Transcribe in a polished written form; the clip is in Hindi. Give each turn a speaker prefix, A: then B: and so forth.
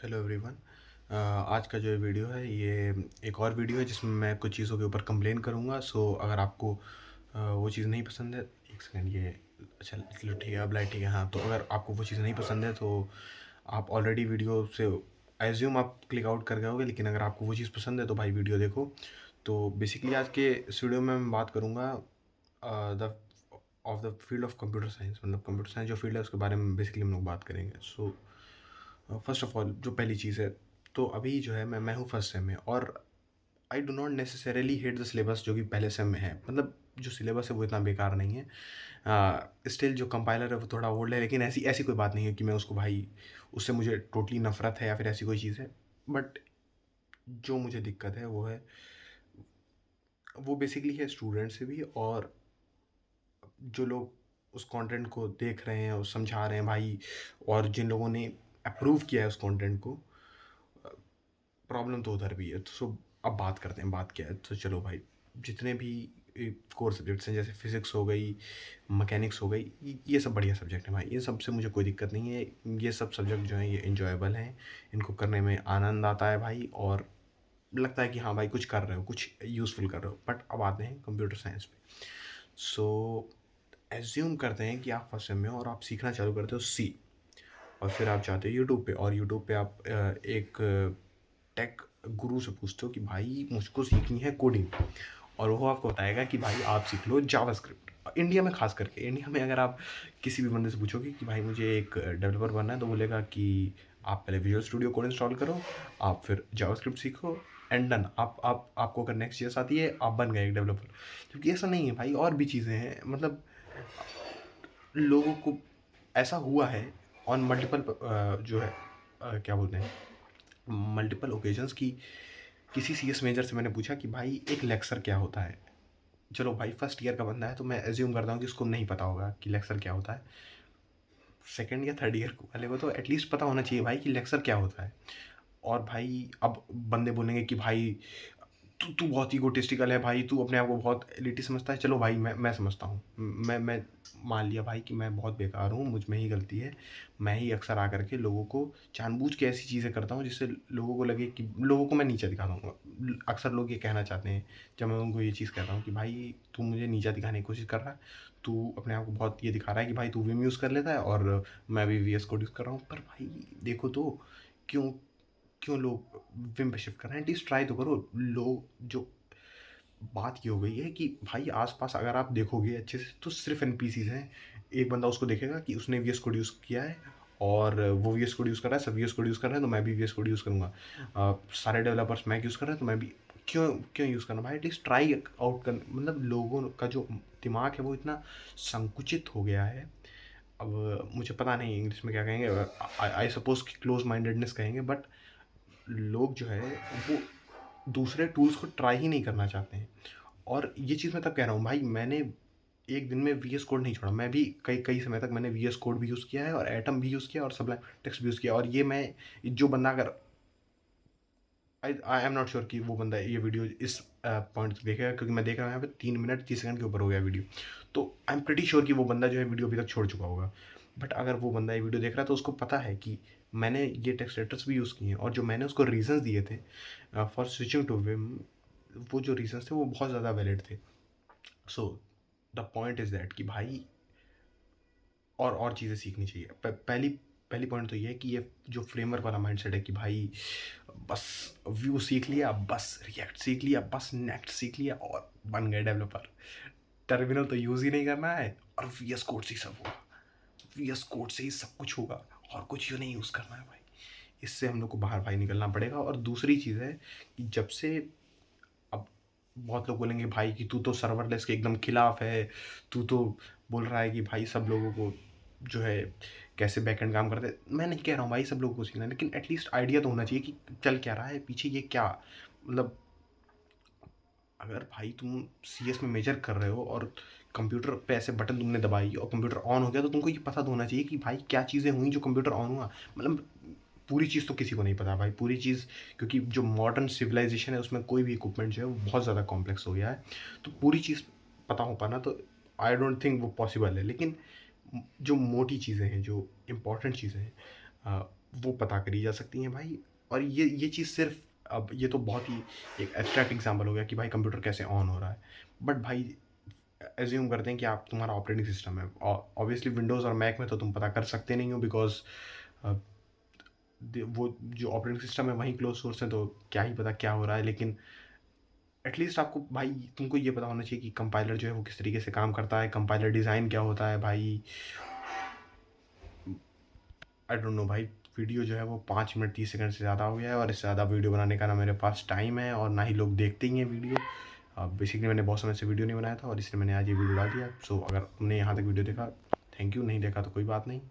A: Hello everyone. आज का जो वीडियो है ये एक और वीडियो है जिसमें मैं कुछ चीज़ों के ऊपर कंप्लेन करूँगा। सो अगर आपको वो चीज़ नहीं पसंद है, एक सेकंड, ये अच्छा चलो ठीक है, अब लाइट ठीक है। हाँ, तो अगर आपको वो चीज़ नहीं पसंद है तो आप ऑलरेडी वीडियो से एज्यूम आप क्लिक आउट कर गए होगे, लेकिन अगर आपको वो चीज़ पसंद है तो भाई वीडियो देखो। तो बेसिकली आज के इस वीडियो में मैं बात करूँगा the of the field of computer science, मतलब कंप्यूटर साइंस जो फील्ड है उसके बारे में बेसिकली हम लोग बात करेंगे। सो फर्स्ट ऑफ ऑल जो पहली चीज़ है, तो अभी जो है मैं हूँ फर्स्ट सेम में, और I do not necessarily hate the syllabus जो कि पहले सेम में है। मतलब जो सिलेबस है वो इतना बेकार नहीं है। स्टिल जो कंपाइलर है वो थोड़ा ओल्ड है, लेकिन ऐसी ऐसी कोई बात नहीं है कि मैं उसको भाई उससे मुझे टोटली नफरत है या फिर ऐसी कोई चीज़ है। बट जो मुझे दिक्कत है वो बेसिकली है स्टूडेंट से भी, और जो लोग उस कंटेंट को देख रहे हैं और समझा रहे हैं भाई, और जिन लोगों ने अप्रूव किया है उस कंटेंट को। प्रॉब्लम तो उधर भी है। तो सो अब बात करते हैं, बात क्या है। तो चलो भाई, जितने भी कोर सब्जेक्ट्स हैं, जैसे फिज़िक्स हो गई, मैकेनिक्स हो गई, ये सब बढ़िया सब्जेक्ट हैं भाई। ये सब से मुझे कोई दिक्कत नहीं है। ये सब सब्जेक्ट जो हैं ये इन्जॉयबल हैं, इनको करने में आनंद आता है भाई, और लगता है कि हाँ भाई कुछ कर रहे हो, कुछ यूज़फुल कर रहे हो। बट अब आते हैं कंप्यूटर साइंस पे। सो एज्यूम करते हैं कि आप फर्स्ट सेम में हो और आप सीखना चालू करते हो सी, और फिर आप जाते हो यूट्यूब पे, और यूट्यूब पे आप एक टेक गुरु से पूछते हो कि भाई मुझको सीखनी है कोडिंग, और वो आपको बताएगा कि भाई आप सीख लो जावास्क्रिप्ट। इंडिया में खास करके, इंडिया में अगर आप किसी भी बंदे से पूछोगे कि भाई मुझे एक डेवलपर बनना है, तो बोलेगा कि आप पहले विजुअल स्टूडियो कोड इंस्टॉल करो, आप फिर जावास्क्रिप्ट सीखो, एंड डन। आपको अगर नेक्स्ट चीज़ आती है, आप बन गए एक डेवलपर। क्योंकि ऐसा नहीं है भाई, और भी चीज़ें हैं। मतलब लोगों को ऐसा हुआ है ऑन मल्टीपल जो है क्या बोलते हैं, मल्टीपल ओकेजन्स की। किसी सीएस मेजर से मैंने पूछा कि भाई एक लेक्चर क्या होता है। चलो भाई फर्स्ट ईयर का बंदा है तो मैं एज्यूम करता हूँ कि उसको नहीं पता होगा कि लेक्चर क्या होता है। सेकंड या थर्ड ईयर वाले को तो एटलीस्ट पता होना चाहिए भाई कि लेक्चर क्या होता है। और भाई अब बंदे बोलेंगे कि भाई तू तू बहुत ईगोटिस्टिकल है भाई, तू अपने आप को बहुत एलिटी समझता है। चलो भाई मैं समझता हूँ, मैं मान लिया भाई कि मैं बहुत बेकार हूँ, मुझ में ही गलती है। मैं ही अक्सर आकर के लोगों को जानबूझ के ऐसी चीज़ें करता हूँ जिससे लोगों को लगे कि लोगों को मैं नीचा दिखाता हूँ। अक्सर लोग ये कहना चाहते हैं जब मैं उनको ये चीज़ कहता हूँ कि भाई तू मुझे नीचा दिखाने की कोशिश कर रहा है, तू अपने आप को बहुत ये दिखा रहा है कि भाई तू विम यूज़ कर लेता है और मैं भी वी एस कोड यूज़ कर रहा हूँ। पर भाई देखो तो, क्यों क्यों लोग विम पे शिफ्ट कर रहे हैं? एटलीस्ट ट्राई तो करो। लोग जो बात ये हो गई है कि भाई आसपास अगर आप देखोगे अच्छे से तो सिर्फ एनपीसीज हैं। एक बंदा उसको देखेगा कि उसने वीएस कोड यूज़ किया है और वो वीएस कोड यूज़ कर रहा है, सब वीएस कोड यूज़ कर रहे हैं, तो मैं भी वीएस कोड यूज़ करूँगा। सारे डेवलपर्स मैक यूज़ कर रहे हैं तो मैं भी क्यों क्यों यूज़ करना भाई? एटलीस्ट ट्राई आउट कर। मतलब लोगों का जो दिमाग है वो इतना संकुचित हो गया है। अब मुझे पता नहीं इंग्लिश में क्या कहेंगे, आई सपोज कि क्लोज माइंडेडनेस कहेंगे। बट लोग जो है वो दूसरे टूल्स को ट्राई ही नहीं करना चाहते हैं। और ये चीज़ मैं तब कह रहा हूँ भाई, मैंने एक दिन में वीएस कोड नहीं छोड़ा। मैं भी कई कई समय तक मैंने वीएस कोड भी यूज़ किया है, और एटम भी यूज़ किया, और सबलाइम टेक्स्ट भी यूज़ किया। और ये मैं जो बंदा अगर आई एम नॉट श्योर कि वो बंदा ये वीडियो इस पॉइंट तक देखेगा, क्योंकि मैं देख रहा हूँ यहाँ पे 3 मिनट 30 सेकंड के ऊपर हो गया वीडियो। तो आई एम प्रिटी श्योर कि वो बंदा जो है वीडियो अभी तक छोड़ चुका होगा। बट अगर वो बंदा ये वीडियो देख रहा है तो उसको पता है कि मैंने ये टेक्स्ट एडिटर्स भी यूज़ किए हैं, और जो मैंने उसको रीजंस दिए थे फॉर स्विचिंग टू विम, वो जो रीजंस थे वो बहुत ज़्यादा वैलिड थे। So the point is that कि भाई और चीज़ें सीखनी चाहिए। पहली पहली पॉइंट तो ये है कि ये जो फ्रेमवर्क वाला माइंडसेट है कि भाई बस व्यू सीख लिया, बस रिएक्ट सीख लिया, बस नेक्स्ट सीख लिया और बन गए डेवलपर। टर्मिनल तो यूज़ ही नहीं करना है, और वीएस कोड से ही सब होगा। वीएस कोड से ही सब कुछ होगा, और कुछ ही नहीं यूज़ करना है भाई। इससे हम लोग को बाहर भाई निकलना पड़ेगा। और दूसरी चीज़ है कि जब से अब बहुत लोग बोलेंगे भाई कि तू तो सर्वरलेस के एकदम खिलाफ है, तू तो बोल रहा है कि भाई सब लोगों को जो है कैसे बैकएंड काम करते हैं। मैं नहीं कह रहा हूँ भाई सब लोगों को सीखना है, लेकिन एटलीस्ट आइडिया तो होना चाहिए कि चल क्या रहा है पीछे, ये क्या मतलब। अगर भाई तुम सीएस में मेजर कर रहे हो और कंप्यूटर पे ऐसे बटन तुमने दबाई और कंप्यूटर ऑन हो गया, तो तुमको ये पता तो होना चाहिए कि भाई क्या चीज़ें हुई जो कंप्यूटर ऑन हुआ। मतलब पूरी चीज़ तो किसी को नहीं पता भाई, पूरी चीज़, क्योंकि जो मॉडर्न सिविलाइजेशन है उसमें कोई भी इक्विपमेंट जो है वो बहुत ज़्यादा कॉम्प्लेक्स हो गया है। तो पूरी चीज़ पता हो पाना तो आई डोंट थिंक वो पॉसिबल है। लेकिन जो मोटी चीज़ें हैं, जो इम्पोर्टेंट चीज़ें हैं, वो पता करी जा सकती हैं भाई। और ये चीज़ सिर्फ, अब ये तो बहुत ही एक एब्स्ट्रैक्ट एग्जांपल हो गया कि भाई कंप्यूटर कैसे ऑन हो रहा है, बट भाई एज्यूम करते हैं कि आप तुम्हारा ऑपरेटिंग सिस्टम है, ऑब्वियसली विंडोज़ और मैक में तो तुम पता कर सकते नहीं हो, बिकॉज वो जो ऑपरेटिंग सिस्टम है वहीं क्लोज सोर्स है, तो क्या ही पता क्या हो रहा है। लेकिन एटलीस्ट आपको भाई तुमको ये पता होना चाहिए कि कंपाइलर जो है वो किस तरीके से काम करता है, कंपाइलर डिज़ाइन क्या होता है भाई। आई डोंट नो भाई, वीडियो जो है वो 5 मिनट 30 सेकंड से ज़्यादा हो गया है, और इससे ज़्यादा वीडियो बनाने का ना मेरे पास टाइम है और ना ही लोग देखते ही हैं वीडियो। बेसिकली मैंने बहुत समय से वीडियो नहीं बनाया था और इसलिए मैंने आज ये वीडियो डाल दिया। सो अगर तुमने यहाँ तक वीडियो देखा, थैंक यू, नहीं देखा तो कोई बात नहीं।